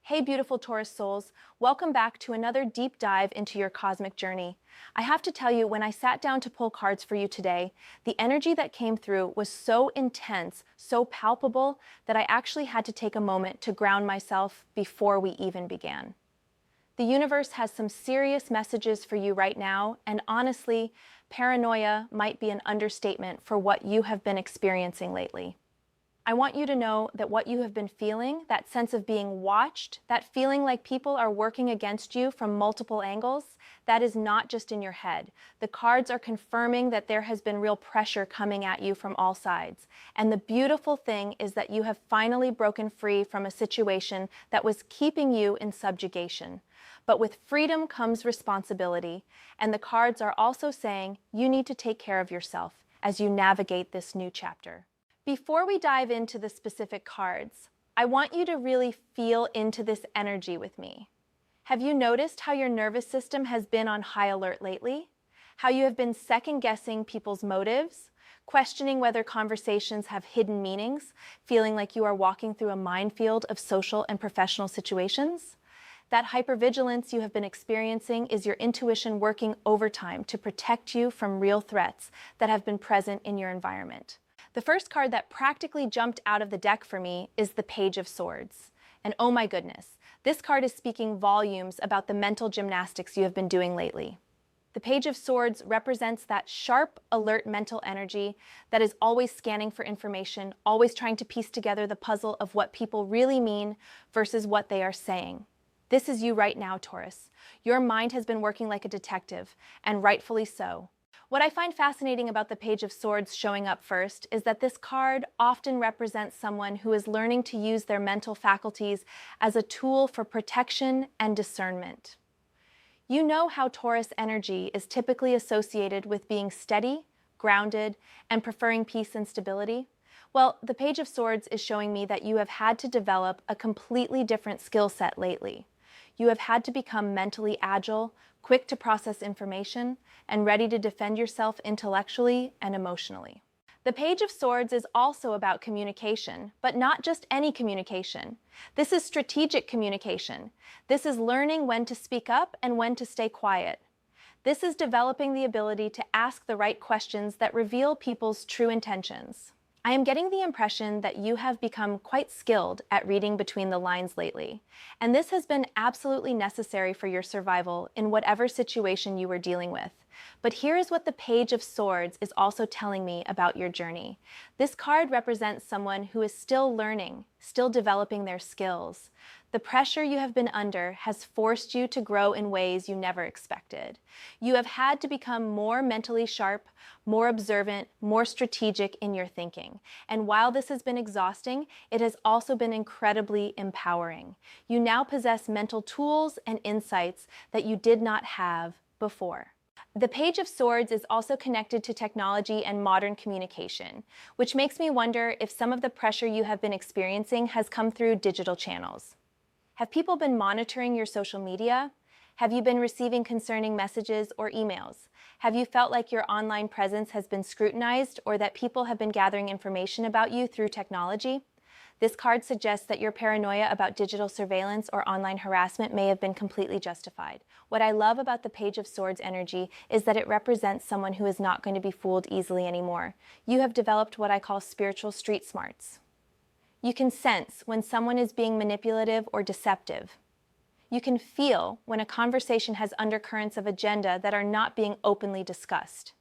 Hey beautiful Taurus souls, welcome back to another deep dive into your cosmic journey. I have to tell you, when I sat down to pull cards for you today, the energy that came through was so intense, so palpable, that I actually had to take a moment to ground myself before we even began. The universe has some serious messages for you right now, and honestly, paranoia might be an understatement for what you have been experiencing lately. I want you to know that what you have been feeling, that sense of being watched, that feeling like people are working against you from multiple angles, that is not just in your head. The cards are confirming that there has been real pressure coming at you from all sides. And the beautiful thing is that you have finally broken free from a situation that was keeping you in subjugation. But with freedom comes responsibility, and the cards are also saying you need to take care of yourself as you navigate this new chapter. Before we dive into the specific cards, I want you to really feel into this energy with me. Have you noticed how your nervous system has been on high alert lately? How you have been second-guessing people's motives, questioning whether conversations have hidden meanings, feeling like you are walking through a minefield of social and professional situations? That hypervigilance you have been experiencing is your intuition working overtime to protect you from real threats that have been present in your environment. The first card that practically jumped out of the deck for me is the Page of Swords. And oh my goodness, this card is speaking volumes about the mental gymnastics you have been doing lately. The Page of Swords represents that sharp, alert mental energy that is always scanning for information, always trying to piece together the puzzle of what people really mean versus what they are saying. This is you right now, Taurus. Your mind has been working like a detective, and rightfully so. What I find fascinating about the Page of Swords showing up first is that this card often represents someone who is learning to use their mental faculties as a tool for protection and discernment. You know how Taurus energy is typically associated with being steady, grounded, and preferring peace and stability. Well, the Page of Swords is showing me that you have had to develop a completely different skill set lately. You have had to become mentally agile, quick to process information, and ready to defend yourself intellectually and emotionally. The Page of Swords is also about communication, but not just any communication. This is strategic communication. This is learning when to speak up and when to stay quiet. This is developing the ability to ask the right questions that reveal people's true intentions. I am getting the impression that you have become quite skilled at reading between the lines lately, and this has been absolutely necessary for your survival in whatever situation you were dealing with. But here is what the Page of Swords is also telling me about your journey. This card represents someone who is still learning, still developing their skills. The pressure you have been under has forced you to grow in ways you never expected. You have had to become more mentally sharp, more observant, more strategic in your thinking. And while this has been exhausting, it has also been incredibly empowering. You now possess mental tools and insights that you did not have before. The Page of Swords is also connected to technology and modern communication, which makes me wonder if some of the pressure you have been experiencing has come through digital channels. Have people been monitoring your social media? Have you been receiving concerning messages or emails? Have you felt like your online presence has been scrutinized or that people have been gathering information about you through technology? This card suggests that your paranoia about digital surveillance or online harassment may have been completely justified. What I love about the Page of Swords energy is that it represents someone who is not going to be fooled easily anymore. You have developed what I call spiritual street smarts. You can sense when someone is being manipulative or deceptive. You can feel when a conversation has undercurrents of agenda that are not being openly discussed.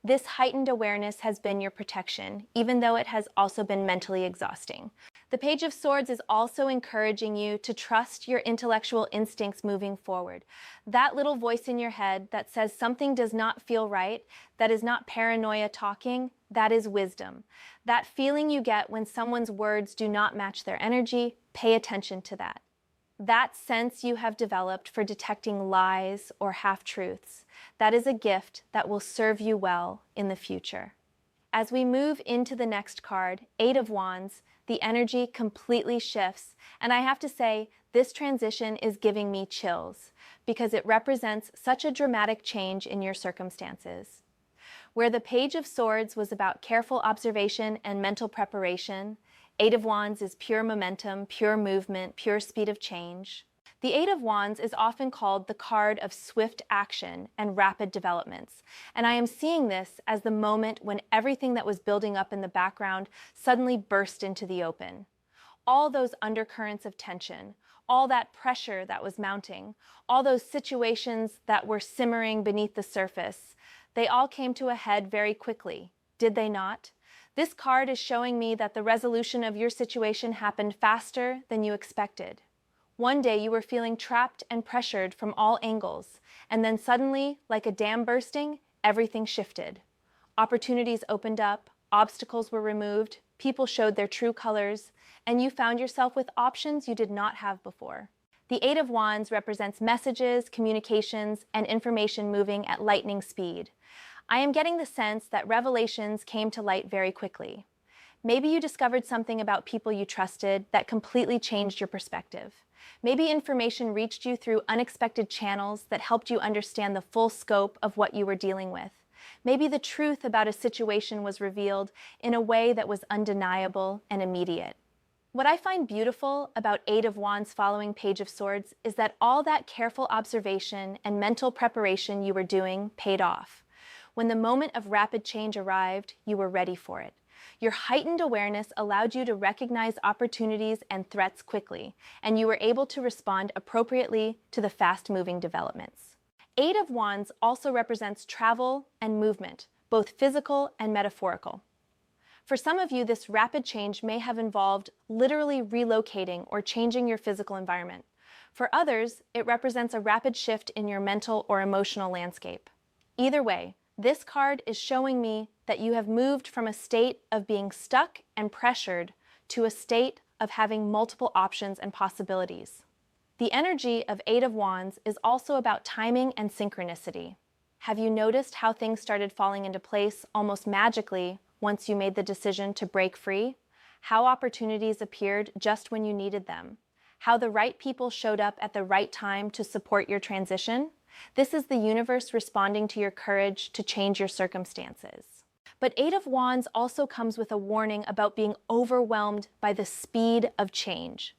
This heightened awareness has been your protection, even though it has also been mentally exhausting. The Page of Swords is also encouraging you to trust your intellectual instincts moving forward. That little voice in your head that says something does not feel right, that is not paranoia talking, that is wisdom. That feeling you get when someone's words do not match their energy, pay attention to that. That sense you have developed for detecting lies or half-truths, that is a gift that will serve you well in the future. As we move into the next card, Eight of Wands, the energy completely shifts, and I have to say, this transition is giving me chills because it represents such a dramatic change in your circumstances. Where the Page of Swords was about careful observation and mental preparation, Eight of Wands is pure momentum, pure movement, pure speed of change. The Eight of Wands is often called the card of swift action and rapid developments, and I am seeing this as the moment when everything that was building up in the background suddenly burst into the open. All those undercurrents of tension, all that pressure that was mounting, all those situations that were simmering beneath the surface, they all came to a head very quickly, did they not? This card is showing me that the resolution of your situation happened faster than you expected. One day you were feeling trapped and pressured from all angles, and then suddenly, like a dam bursting, everything shifted. Opportunities opened up, obstacles were removed, people showed their true colors, and you found yourself with options you did not have before. The Eight of Wands represents messages, communications, and information moving at lightning speed. I am getting the sense that revelations came to light very quickly. Maybe you discovered something about people you trusted that completely changed your perspective. Maybe information reached you through unexpected channels that helped you understand the full scope of what you were dealing with. Maybe the truth about a situation was revealed in a way that was undeniable and immediate. What I find beautiful about Eight of Wands following Page of Swords is that all that careful observation and mental preparation you were doing paid off. When the moment of rapid change arrived, you were ready for it. Your heightened awareness allowed you to recognize opportunities and threats quickly, and you were able to respond appropriately to the fast-moving developments. Eight of Wands also represents travel and movement, both physical and metaphorical. For some of you, this rapid change may have involved literally relocating or changing your physical environment. For others, it represents a rapid shift in your mental or emotional landscape. Either way, this card is showing me that you have moved from a state of being stuck and pressured to a state of having multiple options and possibilities. The energy of Eight of Wands is also about timing and synchronicity. Have you noticed how things started falling into place almost magically once you made the decision to break free? How opportunities appeared just when you needed them? How the right people showed up at the right time to support your transition? This is the universe responding to your courage to change your circumstances. But Eight of Wands also comes with a warning about being overwhelmed by the speed of change.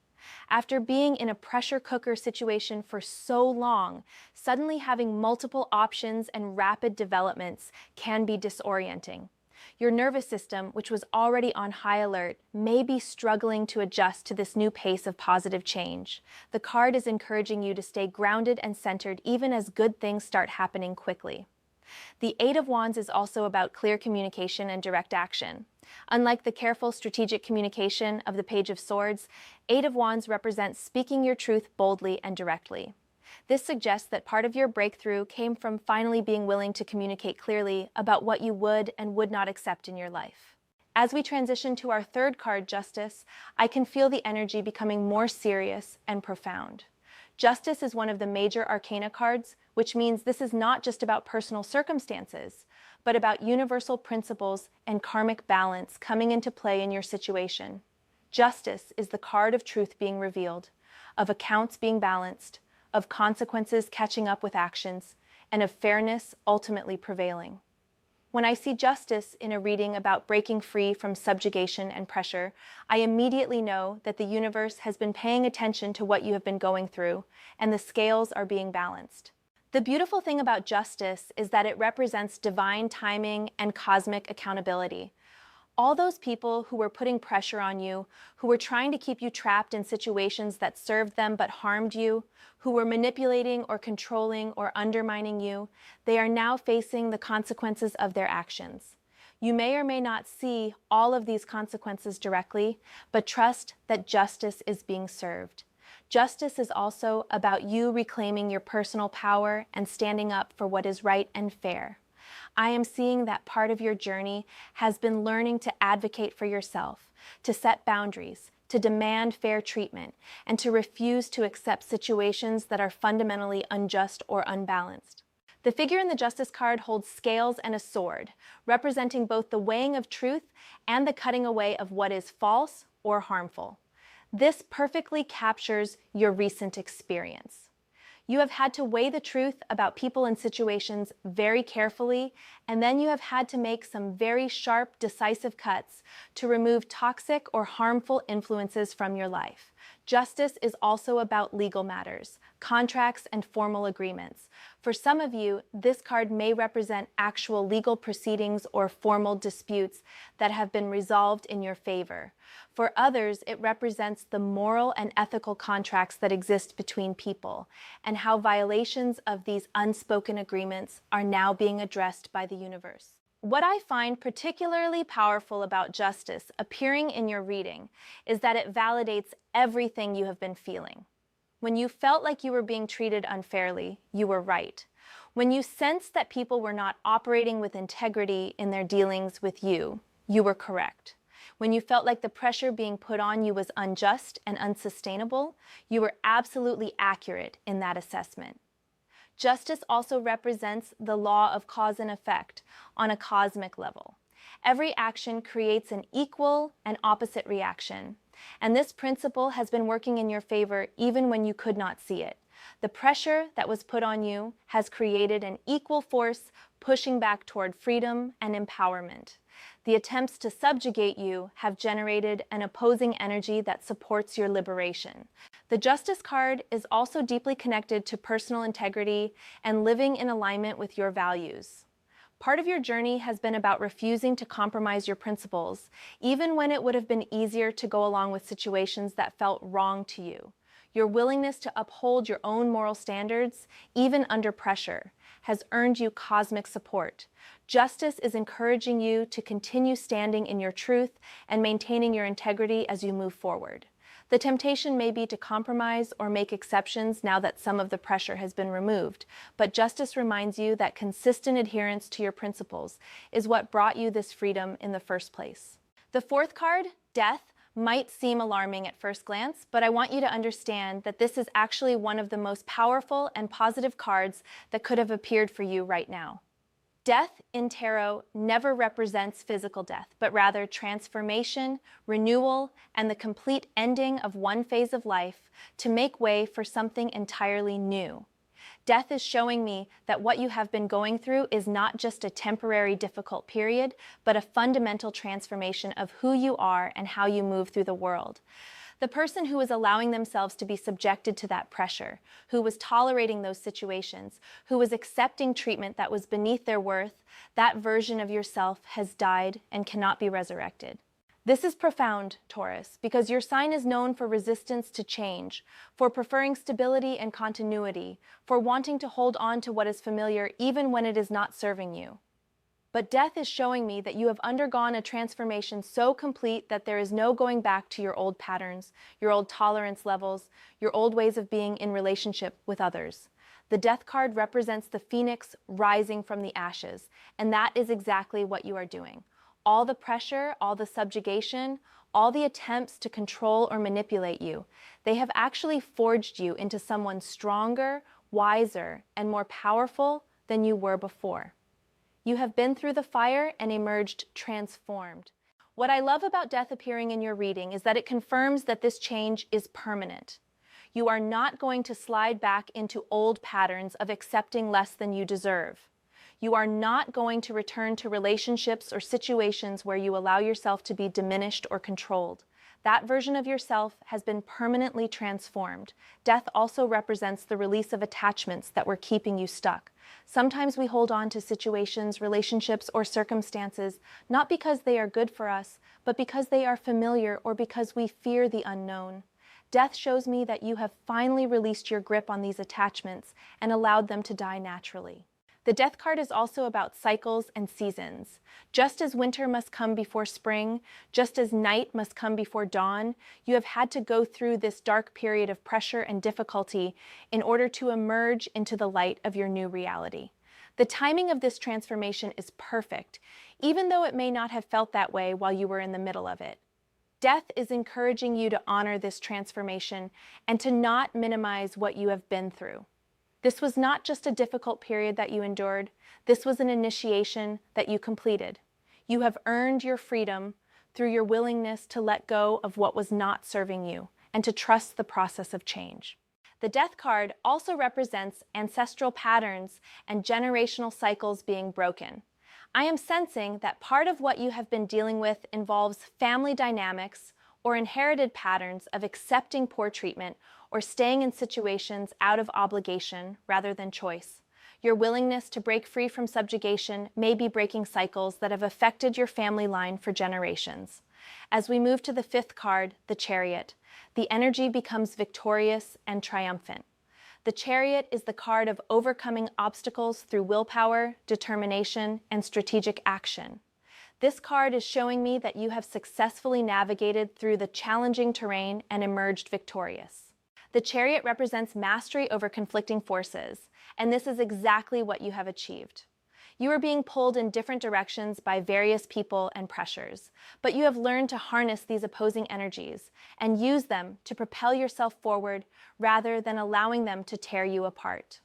After being in a pressure cooker situation for so long, suddenly having multiple options and rapid developments can be disorienting. Your nervous system, which was already on high alert, may be struggling to adjust to this new pace of positive change. The card is encouraging you to stay grounded and centered even as good things start happening quickly. The Eight of Wands is also about clear communication and direct action. Unlike the careful strategic communication of the Page of Swords, Eight of Wands represents speaking your truth boldly and directly. This suggests that part of your breakthrough came from finally being willing to communicate clearly about what you would and would not accept in your life. As we transition to our third card, Justice, I can feel the energy becoming more serious and profound. Justice is one of the major arcana cards, which means this is not just about personal circumstances, but about universal principles and karmic balance coming into play in your situation. Justice is the card of truth being revealed, of accounts being balanced, of consequences catching up with actions, and of fairness ultimately prevailing. When I see justice in a reading about breaking free from subjugation and pressure, I immediately know that the universe has been paying attention to what you have been going through, and the scales are being balanced. The beautiful thing about justice is that it represents divine timing and cosmic accountability. All those people who were putting pressure on you, who were trying to keep you trapped in situations that served them but harmed you, who were manipulating or controlling or undermining you, they are now facing the consequences of their actions. You may or may not see all of these consequences directly, but trust that justice is being served. Justice is also about you reclaiming your personal power and standing up for what is right and fair. I am seeing that part of your journey has been learning to advocate for yourself, to set boundaries, to demand fair treatment, and to refuse to accept situations that are fundamentally unjust or unbalanced. The figure in the Justice card holds scales and a sword, representing both the weighing of truth and the cutting away of what is false or harmful. This perfectly captures your recent experience. You have had to weigh the truth about people and situations very carefully, and then you have had to make some very sharp, decisive cuts to remove toxic or harmful influences from your life. Justice is also about legal matters, contracts, and formal agreements. For some of you, this card may represent actual legal proceedings or formal disputes that have been resolved in your favor. For others, it represents the moral and ethical contracts that exist between people, and how violations of these unspoken agreements are now being addressed by the universe. What I find particularly powerful about justice appearing in your reading is that it validates everything you have been feeling. When you felt like you were being treated unfairly, you were right. When you sensed that people were not operating with integrity in their dealings with you, you were correct. When you felt like the pressure being put on you was unjust and unsustainable, you were absolutely accurate in that assessment. Justice also represents the law of cause and effect on a cosmic level. Every action creates an equal and opposite reaction, and this principle has been working in your favor even when you could not see it. The pressure that was put on you has created an equal force pushing back toward freedom and empowerment. The attempts to subjugate you have generated an opposing energy that supports your liberation. The Justice card is also deeply connected to personal integrity and living in alignment with your values. Part of your journey has been about refusing to compromise your principles, even when it would have been easier to go along with situations that felt wrong to you. Your willingness to uphold your own moral standards, even under pressure, has earned you cosmic support. Justice is encouraging you to continue standing in your truth and maintaining your integrity as you move forward. The temptation may be to compromise or make exceptions now that some of the pressure has been removed, but justice reminds you that consistent adherence to your principles is what brought you this freedom in the first place. The fourth card, Death, might seem alarming at first glance, but I want you to understand that this is actually one of the most powerful and positive cards that could have appeared for you right now. Death in tarot never represents physical death, but rather transformation, renewal, and the complete ending of one phase of life to make way for something entirely new. Death is showing me that what you have been going through is not just a temporary difficult period, but a fundamental transformation of who you are and how you move through the world. The person who was allowing themselves to be subjected to that pressure, who was tolerating those situations, who was accepting treatment that was beneath their worth, that version of yourself has died and cannot be resurrected. This is profound, Taurus, because your sign is known for resistance to change, for preferring stability and continuity, for wanting to hold on to what is familiar even when it is not serving you. But death is showing me that you have undergone a transformation so complete that there is no going back to your old patterns, your old tolerance levels, your old ways of being in relationship with others. The death card represents the phoenix rising from the ashes, and that is exactly what you are doing. All the pressure, all the subjugation, all the attempts to control or manipulate you, they have actually forged you into someone stronger, wiser, and more powerful than you were before. You have been through the fire and emerged transformed. What I love about death appearing in your reading is that it confirms that this change is permanent. You are not going to slide back into old patterns of accepting less than you deserve. You are not going to return to relationships or situations where you allow yourself to be diminished or controlled. That version of yourself has been permanently transformed. Death also represents the release of attachments that were keeping you stuck. Sometimes we hold on to situations, relationships, or circumstances, not because they are good for us, but because they are familiar or because we fear the unknown. Death shows me that you have finally released your grip on these attachments and allowed them to die naturally. The death card is also about cycles and seasons. Just as winter must come before spring, just as night must come before dawn, you have had to go through this dark period of pressure and difficulty in order to emerge into the light of your new reality. The timing of this transformation is perfect, even though it may not have felt that way while you were in the middle of it. Death is encouraging you to honor this transformation and to not minimize what you have been through. This was not just a difficult period that you endured. This was an initiation that you completed. You have earned your freedom through your willingness to let go of what was not serving you and to trust the process of change. The Death card also represents ancestral patterns and generational cycles being broken. I am sensing that part of what you have been dealing with involves family dynamics or inherited patterns of accepting poor treatment or staying in situations out of obligation rather than choice. Your willingness to break free from subjugation may be breaking cycles that have affected your family line for generations. As we move to the fifth card, the Chariot, the energy becomes victorious and triumphant. The Chariot is the card of overcoming obstacles through willpower, determination, and strategic action. This card is showing me that you have successfully navigated through the challenging terrain and emerged victorious. The Chariot represents mastery over conflicting forces, and this is exactly what you have achieved. You are being pulled in different directions by various people and pressures, but you have learned to harness these opposing energies and use them to propel yourself forward rather than allowing them to tear you apart.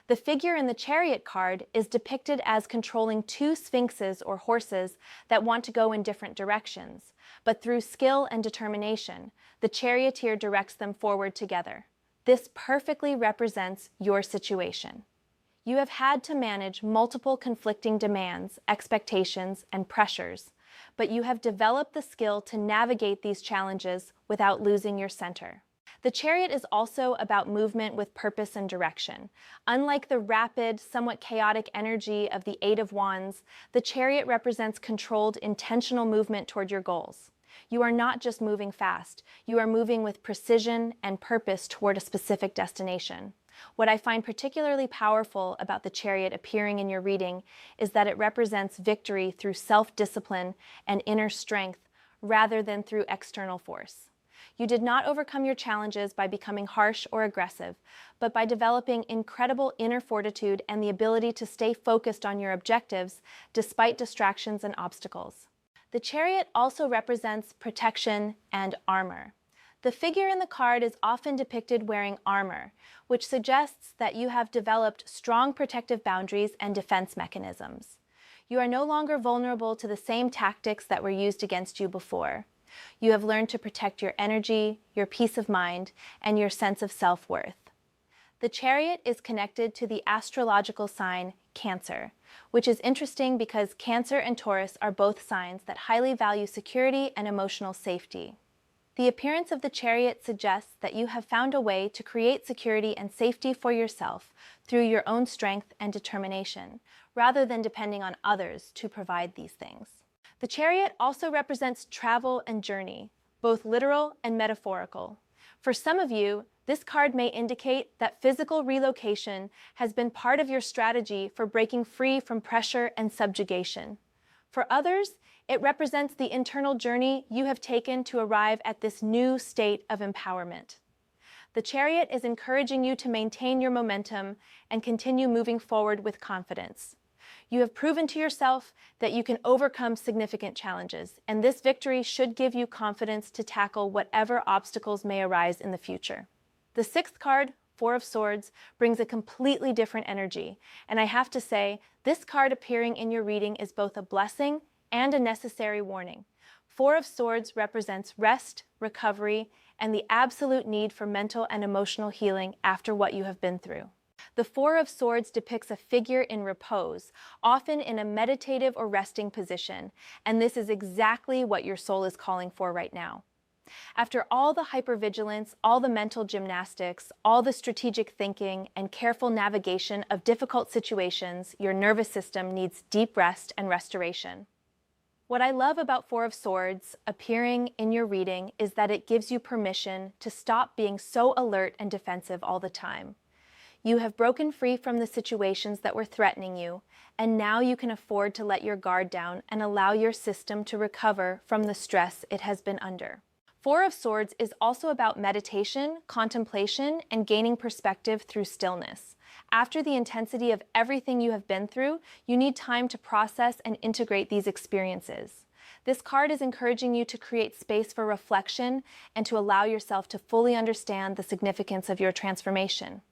The figure in the Chariot card is depicted as controlling two sphinxes or horses that want to go in different directions, but through skill and determination, the charioteer directs them forward together. This perfectly represents your situation. You have had to manage multiple conflicting demands, expectations, and pressures, but you have developed the skill to navigate these challenges without losing your center. The Chariot is also about movement with purpose and direction. Unlike the rapid, somewhat chaotic energy of the Eight of Wands, the Chariot represents controlled, intentional movement toward your goals. You are not just moving fast, you are moving with precision and purpose toward a specific destination. What I find particularly powerful about the Chariot appearing in your reading is that it represents victory through self-discipline and inner strength rather than through external force. You did not overcome your challenges by becoming harsh or aggressive, but by developing incredible inner fortitude and the ability to stay focused on your objectives despite distractions and obstacles. The Chariot also represents protection and armor. The figure in the card is often depicted wearing armor, which suggests that you have developed strong protective boundaries and defense mechanisms. You are no longer vulnerable to the same tactics that were used against you before. You have learned to protect your energy, your peace of mind, and your sense of self-worth. The Chariot is connected to the astrological sign Cancer, which is interesting because Cancer and Taurus are both signs that highly value security and emotional safety. The appearance of the Chariot suggests that you have found a way to create security and safety for yourself through your own strength and determination, rather than depending on others to provide these things. The Chariot also represents travel and journey, both literal and metaphorical. For some of you, this card may indicate that physical relocation has been part of your strategy for breaking free from pressure and subjugation. For others, it represents the internal journey you have taken to arrive at this new state of empowerment. The Chariot is encouraging you to maintain your momentum and continue moving forward with confidence. You have proven to yourself that you can overcome significant challenges, and this victory should give you confidence to tackle whatever obstacles may arise in the future. The sixth card, Four of Swords, brings a completely different energy, and I have to say, this card appearing in your reading is both a blessing and a necessary warning. Four of Swords represents rest, recovery, and the absolute need for mental and emotional healing after what you have been through. The Four of Swords depicts a figure in repose, often in a meditative or resting position, and this is exactly what your soul is calling for right now. After all the hypervigilance, all the mental gymnastics, all the strategic thinking, and careful navigation of difficult situations, your nervous system needs deep rest and restoration. What I love about Four of Swords appearing in your reading is that it gives you permission to stop being so alert and defensive all the time. You have broken free from the situations that were threatening you, and now you can afford to let your guard down and allow your system to recover from the stress it has been under. Four of Swords is also about meditation, contemplation, and gaining perspective through stillness. After the intensity of everything you have been through, you need time to process and integrate these experiences. This card is encouraging you to create space for reflection and to allow yourself to fully understand the significance of your transformation.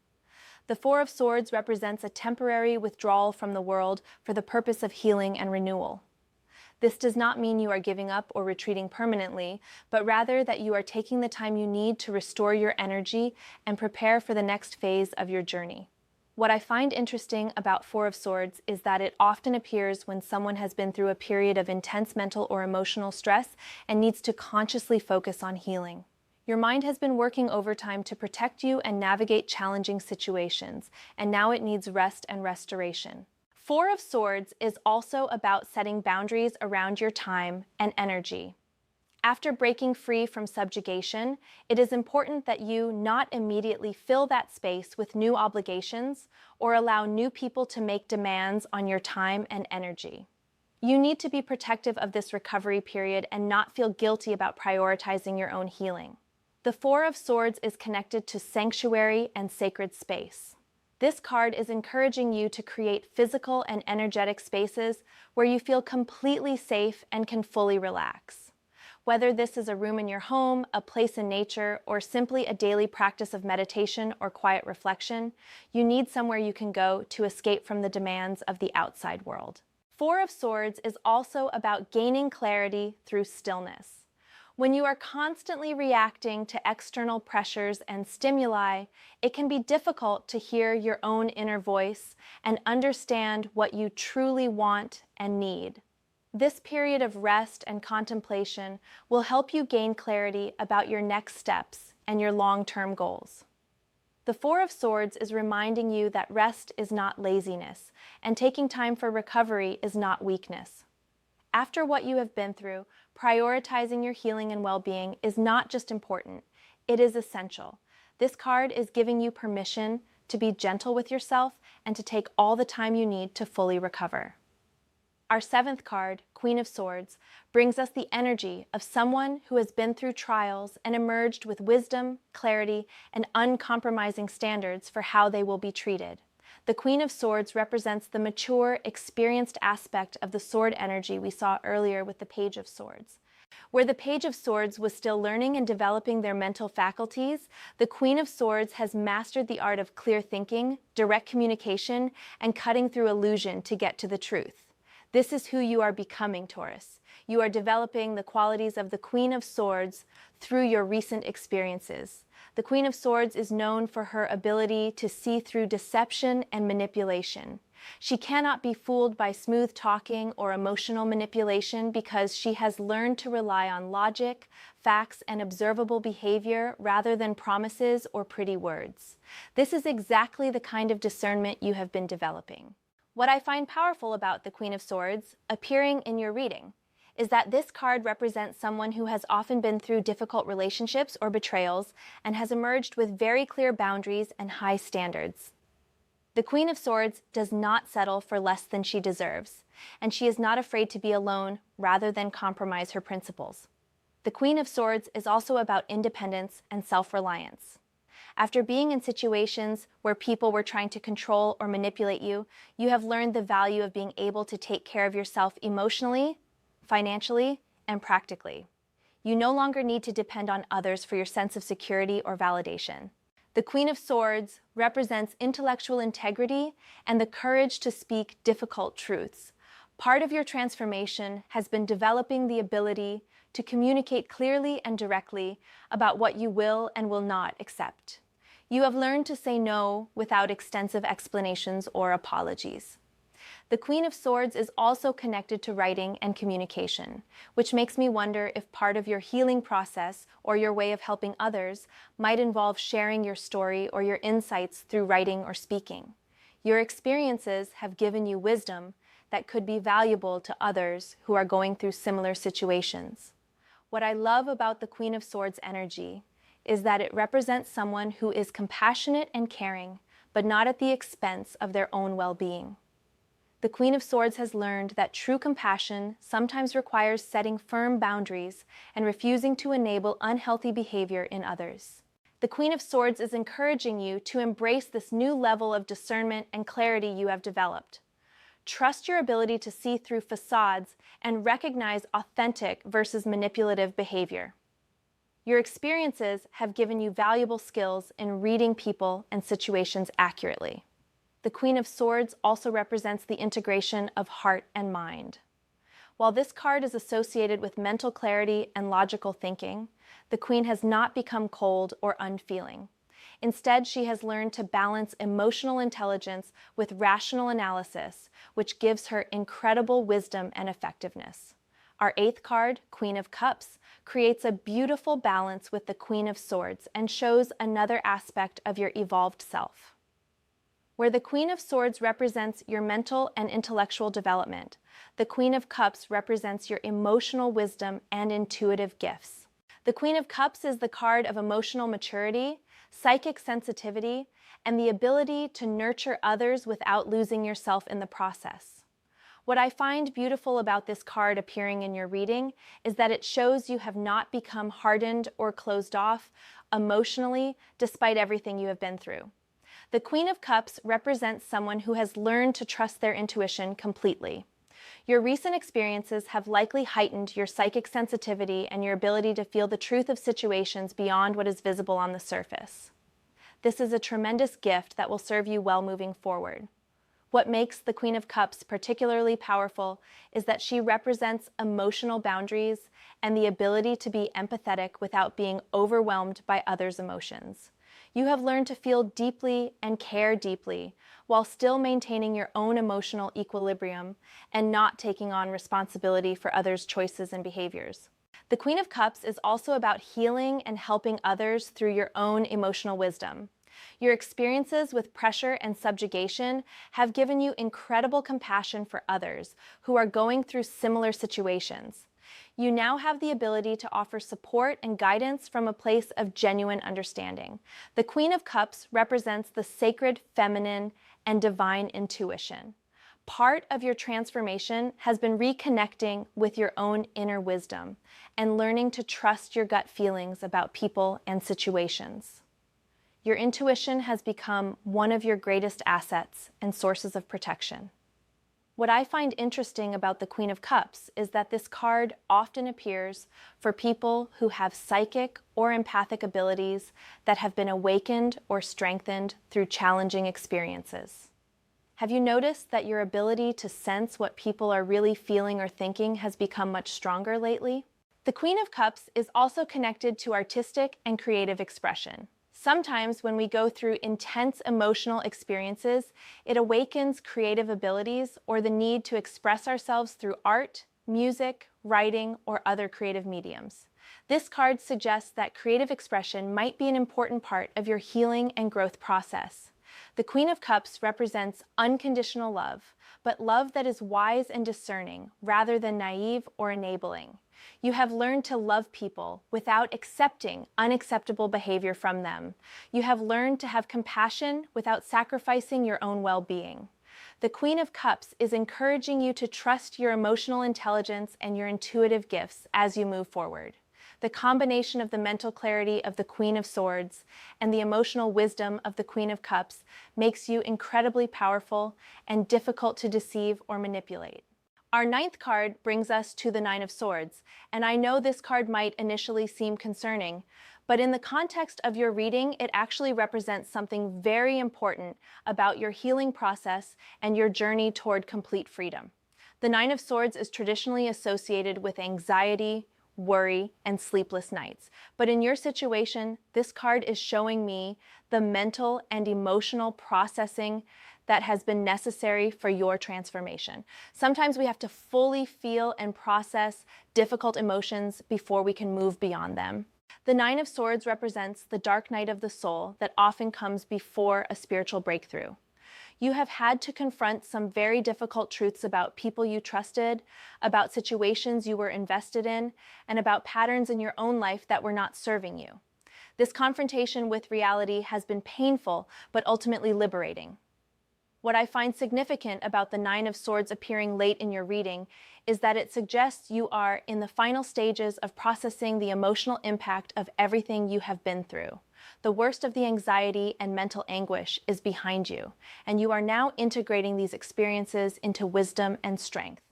The Four of Swords represents a temporary withdrawal from the world for the purpose of healing and renewal. This does not mean you are giving up or retreating permanently, but rather that you are taking the time you need to restore your energy and prepare for the next phase of your journey. What I find interesting about Four of Swords is that it often appears when someone has been through a period of intense mental or emotional stress and needs to consciously focus on healing. Your mind has been working overtime to protect you and navigate challenging situations, and now it needs rest and restoration. Four of Swords is also about setting boundaries around your time and energy. After breaking free from subjugation, it is important that you not immediately fill that space with new obligations or allow new people to make demands on your time and energy. You need to be protective of this recovery period and not feel guilty about prioritizing your own healing. The Four of Swords is connected to sanctuary and sacred space. This card is encouraging you to create physical and energetic spaces where you feel completely safe and can fully relax. Whether this is a room in your home, a place in nature, or simply a daily practice of meditation or quiet reflection, you need somewhere you can go to escape from the demands of the outside world. Four of Swords is also about gaining clarity through stillness. When you are constantly reacting to external pressures and stimuli, it can be difficult to hear your own inner voice and understand what you truly want and need. This period of rest and contemplation will help you gain clarity about your next steps and your long-term goals. The Four of Swords is reminding you that rest is not laziness, and taking time for recovery is not weakness. After what you have been through, prioritizing your healing and well-being is not just important, it is essential. This card is giving you permission to be gentle with yourself and to take all the time you need to fully recover. Our seventh card, Queen of Swords, brings us the energy of someone who has been through trials and emerged with wisdom, clarity, and uncompromising standards for how they will be treated. The Queen of Swords represents the mature, experienced aspect of the sword energy we saw earlier with the Page of Swords. Where the Page of Swords was still learning and developing their mental faculties, the Queen of Swords has mastered the art of clear thinking, direct communication, and cutting through illusion to get to the truth. This is who you are becoming, Taurus. You are developing the qualities of the Queen of Swords through your recent experiences. The Queen of Swords is known for her ability to see through deception and manipulation. She cannot be fooled by smooth talking or emotional manipulation because she has learned to rely on logic, facts, and observable behavior rather than promises or pretty words. This is exactly the kind of discernment you have been developing. What I find powerful about the Queen of Swords appearing in your reading is that this card represents someone who has often been through difficult relationships or betrayals and has emerged with very clear boundaries and high standards. The Queen of Swords does not settle for less than she deserves, and she is not afraid to be alone rather than compromise her principles. The Queen of Swords is also about independence and self-reliance. After being in situations where people were trying to control or manipulate you, you have learned the value of being able to take care of yourself emotionally, financially, and practically. You no longer need to depend on others for your sense of security or validation. The Queen of Swords represents intellectual integrity and the courage to speak difficult truths. Part of your transformation has been developing the ability to communicate clearly and directly about what you will and will not accept. You have learned to say no without extensive explanations or apologies. The Queen of Swords is also connected to writing and communication, which makes me wonder if part of your healing process or your way of helping others might involve sharing your story or your insights through writing or speaking. Your experiences have given you wisdom that could be valuable to others who are going through similar situations. What I love about the Queen of Swords energy is that it represents someone who is compassionate and caring, but not at the expense of their own well-being. The Queen of Swords has learned that true compassion sometimes requires setting firm boundaries and refusing to enable unhealthy behavior in others. The Queen of Swords is encouraging you to embrace this new level of discernment and clarity you have developed. Trust your ability to see through facades and recognize authentic versus manipulative behavior. Your experiences have given you valuable skills in reading people and situations accurately. The Queen of Swords also represents the integration of heart and mind. While this card is associated with mental clarity and logical thinking, the Queen has not become cold or unfeeling. Instead, she has learned to balance emotional intelligence with rational analysis, which gives her incredible wisdom and effectiveness. Our 8th card, Queen of Cups, creates a beautiful balance with the Queen of Swords and shows another aspect of your evolved self. Where the Queen of Swords represents your mental and intellectual development, the Queen of Cups represents your emotional wisdom and intuitive gifts. The Queen of Cups is the card of emotional maturity, psychic sensitivity, and the ability to nurture others without losing yourself in the process. What I find beautiful about this card appearing in your reading is that it shows you have not become hardened or closed off emotionally despite everything you have been through. The Queen of Cups represents someone who has learned to trust their intuition completely. Your recent experiences have likely heightened your psychic sensitivity and your ability to feel the truth of situations beyond what is visible on the surface. This is a tremendous gift that will serve you well moving forward. What makes the Queen of Cups particularly powerful is that she represents emotional boundaries and the ability to be empathetic without being overwhelmed by others' emotions. You have learned to feel deeply and care deeply while still maintaining your own emotional equilibrium and not taking on responsibility for others' choices and behaviors. The Queen of Cups is also about healing and helping others through your own emotional wisdom. Your experiences with pressure and subjugation have given you incredible compassion for others who are going through similar situations. You now have the ability to offer support and guidance from a place of genuine understanding. The Queen of Cups represents the sacred feminine and divine intuition. Part of your transformation has been reconnecting with your own inner wisdom and learning to trust your gut feelings about people and situations. Your intuition has become one of your greatest assets and sources of protection. What I find interesting about the Queen of Cups is that this card often appears for people who have psychic or empathic abilities that have been awakened or strengthened through challenging experiences. Have you noticed that your ability to sense what people are really feeling or thinking has become much stronger lately? The Queen of Cups is also connected to artistic and creative expression. Sometimes when we go through intense emotional experiences, it awakens creative abilities or the need to express ourselves through art, music, writing, or other creative mediums. This card suggests that creative expression might be an important part of your healing and growth process. The Queen of Cups represents unconditional love, but love that is wise and discerning rather than naive or enabling. You have learned to love people without accepting unacceptable behavior from them. You have learned to have compassion without sacrificing your own well-being. The Queen of Cups is encouraging you to trust your emotional intelligence and your intuitive gifts as you move forward. The combination of the mental clarity of the Queen of Swords and the emotional wisdom of the Queen of Cups makes you incredibly powerful and difficult to deceive or manipulate. Our 9th card brings us to the Nine of Swords, and I know this card might initially seem concerning, but in the context of your reading, it actually represents something very important about your healing process and your journey toward complete freedom. The Nine of Swords is traditionally associated with anxiety, worry, and sleepless nights. But in your situation, this card is showing me the mental and emotional processing that has been necessary for your transformation. Sometimes we have to fully feel and process difficult emotions before we can move beyond them. The Nine of Swords represents the dark night of the soul that often comes before a spiritual breakthrough. You have had to confront some very difficult truths about people you trusted, about situations you were invested in, and about patterns in your own life that were not serving you. This confrontation with reality has been painful, but ultimately liberating. What I find significant about the Nine of Swords appearing late in your reading is that it suggests you are in the final stages of processing the emotional impact of everything you have been through. The worst of the anxiety and mental anguish is behind you, and you are now integrating these experiences into wisdom and strength.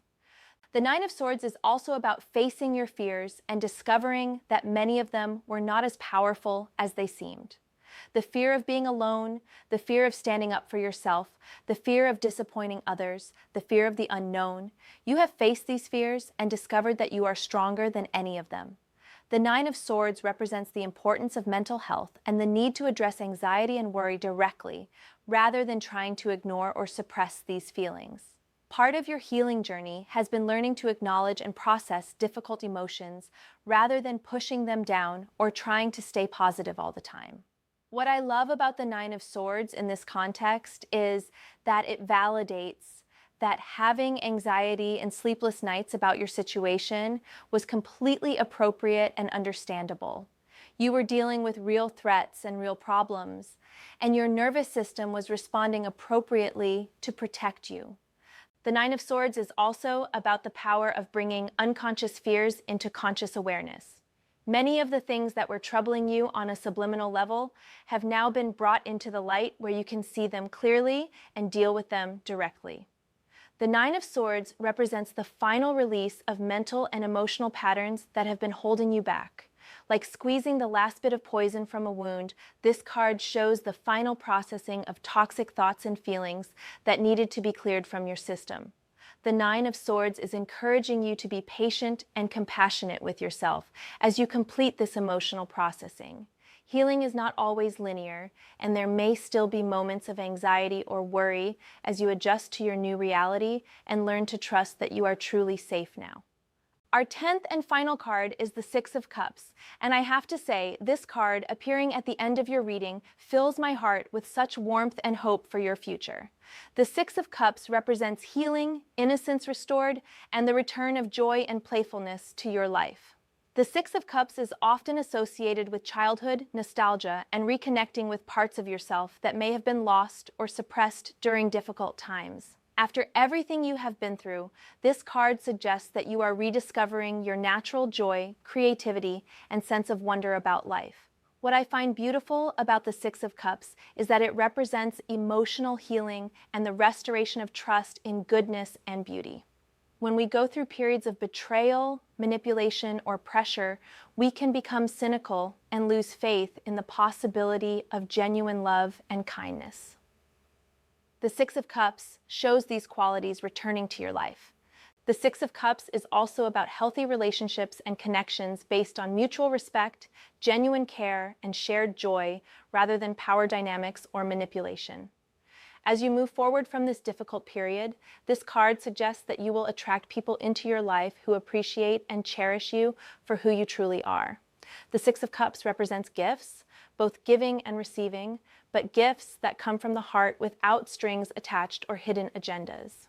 The Nine of Swords is also about facing your fears and discovering that many of them were not as powerful as they seemed. The fear of being alone, the fear of standing up for yourself, the fear of disappointing others, the fear of the unknown. You have faced these fears and discovered that you are stronger than any of them. The Nine of Swords represents the importance of mental health and the need to address anxiety and worry directly, rather than trying to ignore or suppress these feelings. Part of your healing journey has been learning to acknowledge and process difficult emotions rather than pushing them down or trying to stay positive all the time. What I love about the Nine of Swords in this context is that it validates that having anxiety and sleepless nights about your situation was completely appropriate and understandable. You were dealing with real threats and real problems, and your nervous system was responding appropriately to protect you. The Nine of Swords is also about the power of bringing unconscious fears into conscious awareness. Many of the things that were troubling you on a subliminal level have now been brought into the light where you can see them clearly and deal with them directly. The Nine of Swords represents the final release of mental and emotional patterns that have been holding you back. Like squeezing the last bit of poison from a wound, this card shows the final processing of toxic thoughts and feelings that needed to be cleared from your system. The Nine of Swords is encouraging you to be patient and compassionate with yourself as you complete this emotional processing. Healing is not always linear, and there may still be moments of anxiety or worry as you adjust to your new reality and learn to trust that you are truly safe now. Our 10th and final card is the Six of Cups, and I have to say, this card appearing at the end of your reading fills my heart with such warmth and hope for your future. The Six of Cups represents healing, innocence restored, and the return of joy and playfulness to your life. The Six of Cups is often associated with childhood, nostalgia, and reconnecting with parts of yourself that may have been lost or suppressed during difficult times. After everything you have been through, this card suggests that you are rediscovering your natural joy, creativity, and sense of wonder about life. What I find beautiful about the Six of Cups is that it represents emotional healing and the restoration of trust in goodness and beauty. When we go through periods of betrayal, manipulation, or pressure, we can become cynical and lose faith in the possibility of genuine love and kindness. The Six of Cups shows these qualities returning to your life. The Six of Cups is also about healthy relationships and connections based on mutual respect, genuine care, and shared joy rather than power dynamics or manipulation. As you move forward from this difficult period, this card suggests that you will attract people into your life who appreciate and cherish you for who you truly are. The Six of Cups represents gifts, both giving and receiving, but gifts that come from the heart without strings attached or hidden agendas.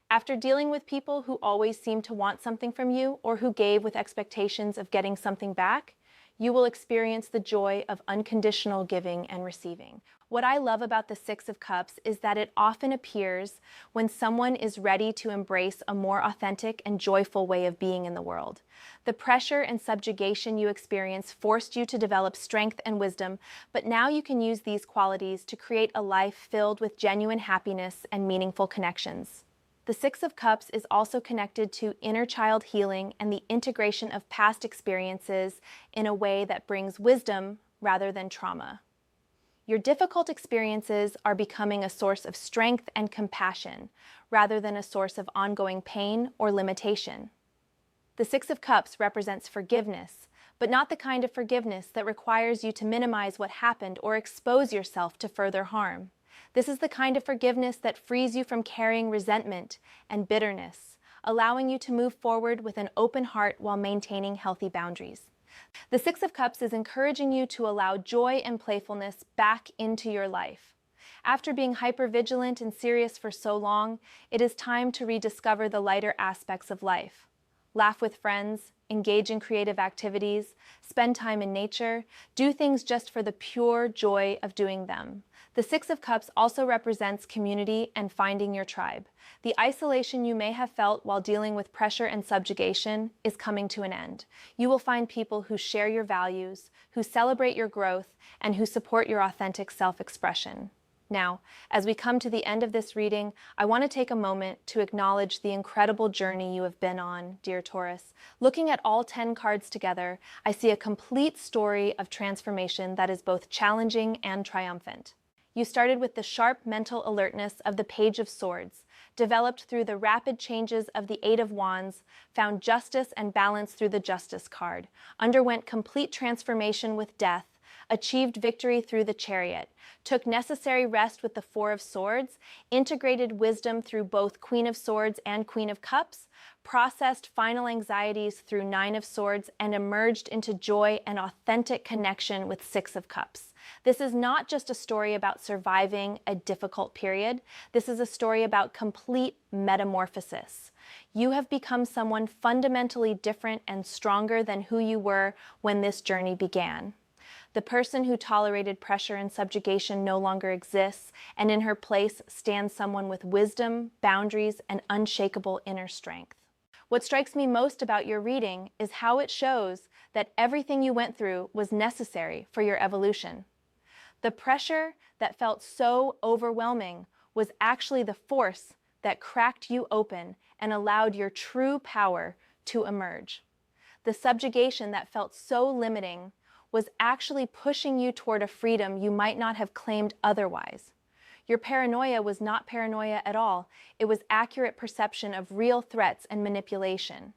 After dealing with people who always seem to want something from you or who gave with expectations of getting something back, you will experience the joy of unconditional giving and receiving. What I love about the Six of Cups is that it often appears when someone is ready to embrace a more authentic and joyful way of being in the world. The pressure and subjugation you experienced forced you to develop strength and wisdom, but now you can use these qualities to create a life filled with genuine happiness and meaningful connections. The Six of Cups is also connected to inner child healing and the integration of past experiences in a way that brings wisdom rather than trauma. Your difficult experiences are becoming a source of strength and compassion rather than a source of ongoing pain or limitation. The Six of Cups represents forgiveness, but not the kind of forgiveness that requires you to minimize what happened or expose yourself to further harm. This is the kind of forgiveness that frees you from carrying resentment and bitterness, allowing you to move forward with an open heart while maintaining healthy boundaries. The Six of Cups is encouraging you to allow joy and playfulness back into your life. After being hypervigilant and serious for so long, it is time to rediscover the lighter aspects of life. Laugh with friends, engage in creative activities, spend time in nature, do things just for the pure joy of doing them. The Six of Cups also represents community and finding your tribe. The isolation you may have felt while dealing with pressure and subjugation is coming to an end. You will find people who share your values, who celebrate your growth, and who support your authentic self-expression. Now, as we come to the end of this reading, I want to take a moment to acknowledge the incredible journey you have been on, dear Taurus. Looking at all 10 cards together, I see a complete story of transformation that is both challenging and triumphant. You started with the sharp mental alertness of the Page of Swords, developed through the rapid changes of the Eight of Wands, found justice and balance through the Justice card, underwent complete transformation with Death, achieved victory through the Chariot, took necessary rest with the Four of Swords, integrated wisdom through both Queen of Swords and Queen of Cups, processed final anxieties through Nine of Swords, and emerged into joy and authentic connection with Six of Cups. This is not just a story about surviving a difficult period. This is a story about complete metamorphosis. You have become someone fundamentally different and stronger than who you were when this journey began. The person who tolerated pressure and subjugation no longer exists, and in her place stands someone with wisdom, boundaries, and unshakable inner strength. What strikes me most about your reading is how it shows that everything you went through was necessary for your evolution. The pressure that felt so overwhelming was actually the force that cracked you open and allowed your true power to emerge. The subjugation that felt so limiting was actually pushing you toward a freedom you might not have claimed otherwise. Your paranoia was not paranoia at all. It was accurate perception of real threats and manipulation.